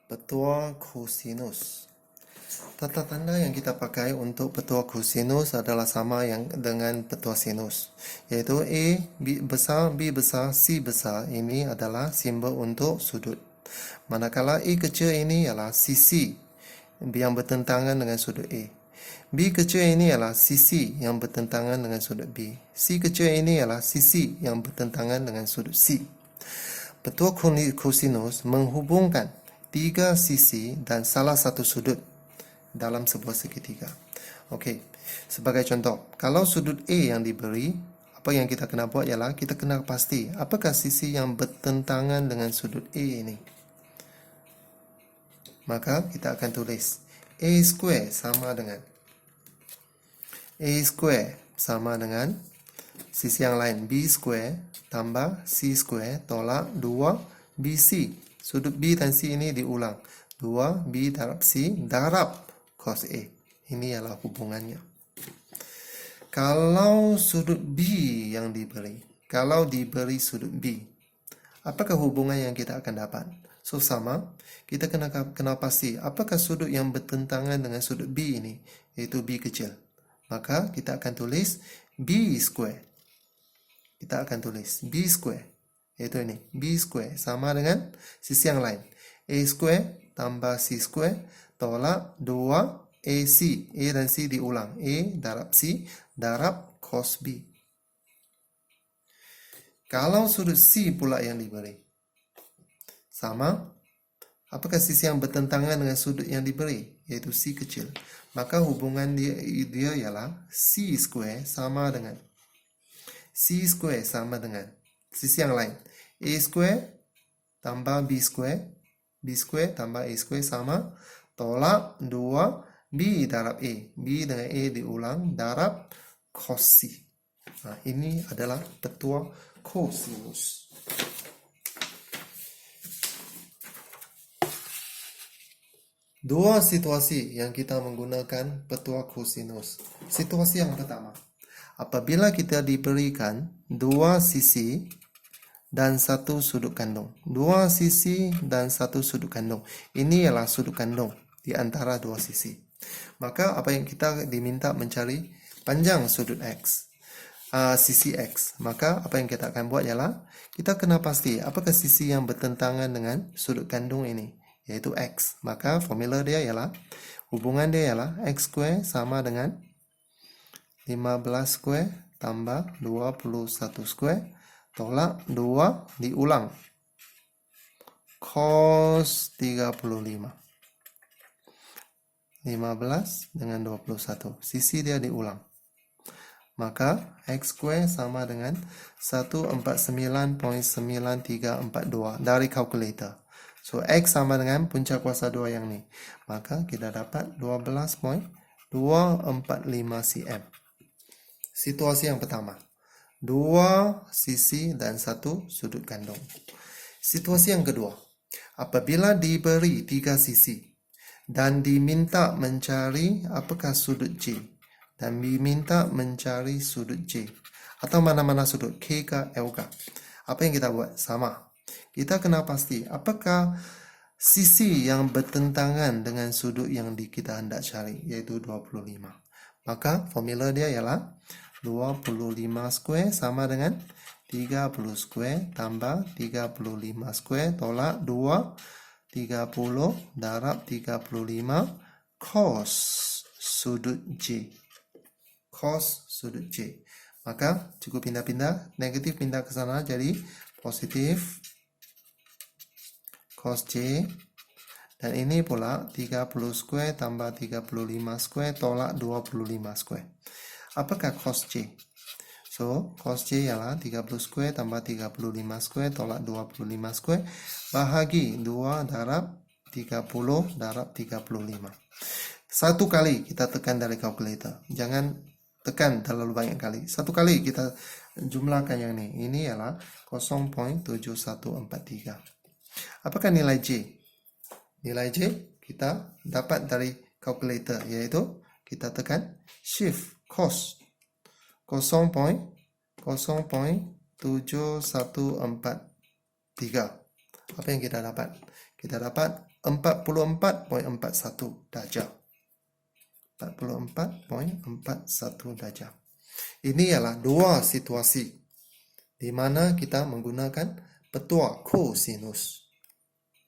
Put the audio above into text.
Petua kosinus. Tata tanda yang kita pakai untuk petua kosinus adalah sama yang dengan petua sinus, yaitu A B besar, B besar, C besar. Ini adalah simbol untuk sudut. Manakala A kecil ini ialah sisi yang bertentangan dengan sudut A. B kecil ini ialah sisi yang bertentangan dengan sudut B. C kecil ini ialah sisi yang bertentangan dengan sudut C. Petua kosinus menghubungkan tiga sisi dan salah satu sudut dalam sebuah segitiga. Okey, sebagai contoh, kalau sudut A yang diberi, apa yang kita kena buat ialah kita kena pasti apakah sisi yang bertentangan dengan sudut A ini. Maka kita akan tulis A square sama dengan sisi yang lain B square tambah C square tolak 2 BC. Sudut B dan C ini diulang. 2B darab C darab cos A. Ini adalah hubungannya. Kalau sudut B yang diberi, kalau diberi sudut B, apakah hubungan yang kita akan dapat? So, sama, kita kena pasti apakah sudut yang bertentangan dengan sudut B ini, iaitu B kecil. Maka kita akan tulis B square. Kita akan tulis B square, iaitu ini. B square sama dengan sisi yang lain. A square tambah C square tolak 2AC. A dan C diulang. A darab C darab cos B. Kalau sudut C pula yang diberi, sama, apakah sisi yang bertentangan dengan sudut yang diberi, iaitu C kecil. Maka hubungan dia ialah C square sama dengan sisi yang lain. A square tambah B square tambah A square sama tolak 2B darab A. B dengan A diulang darab cos C. Nah, ini adalah petua kosinus. Dua situasi yang kita menggunakan petua kosinus. Situasi yang pertama, apabila kita diberikan dua sisi dan satu sudut kandung. Dua sisi dan satu sudut kandung. Ini ialah sudut kandung di antara dua sisi. Maka apa yang kita diminta mencari panjang sudut X. Sisi X. Maka apa yang kita akan buat ialah kita kena pasti apakah sisi yang bertentangan dengan sudut kandung ini, yaitu X. Maka formula dia ialah, hubungan dia ialah X square sama dengan 15 square tambah 21 square tolak 2 diulang cos 35. 15 dengan 21. Sisi dia diulang. Maka X square sama dengan 149.9342 dari kalkulator. So, X sama dengan punca kuasa 2 yang ni. Maka kita dapat 12.245 cm. Situasi yang pertama, dua sisi dan satu sudut kandung. Situasi yang kedua, apabila diberi tiga sisi dan diminta mencari apakah sudut J dan diminta mencari sudut J atau mana-mana sudut K ke L ke, apa yang kita buat? Sama. Kita kena pasti apakah sisi yang bertentangan dengan sudut yang kita hendak cari, iaitu 25. Maka formula dia ialah 25 square sama dengan 30 square tambah 35 square tolak 2, 30 darab 35 cos sudut J. Cos sudut J. Maka cukup pindah-pindah, negatif pindah ke sana jadi positif cos J. Dan ini pula 30 square tambah 35 square tolak 25 square. Apakah cos J? So, cos J ialah 30 square tambah 35 square tolak 25 square bahagi 2 darab 30 darab 35. Satu kali kita tekan dari kalkulator. Jangan tekan terlalu banyak kali. Satu kali kita jumlahkan yang ni. Ini ialah 0.7143. Apakah nilai J? Nilai J kita dapat dari kalkulator, iaitu kita tekan shift cos 0.7143. Apa yang kita dapat? Kita dapat 44.41 darjah. 44.41 darjah. Ini ialah dua situasi di mana kita menggunakan petua kosinus.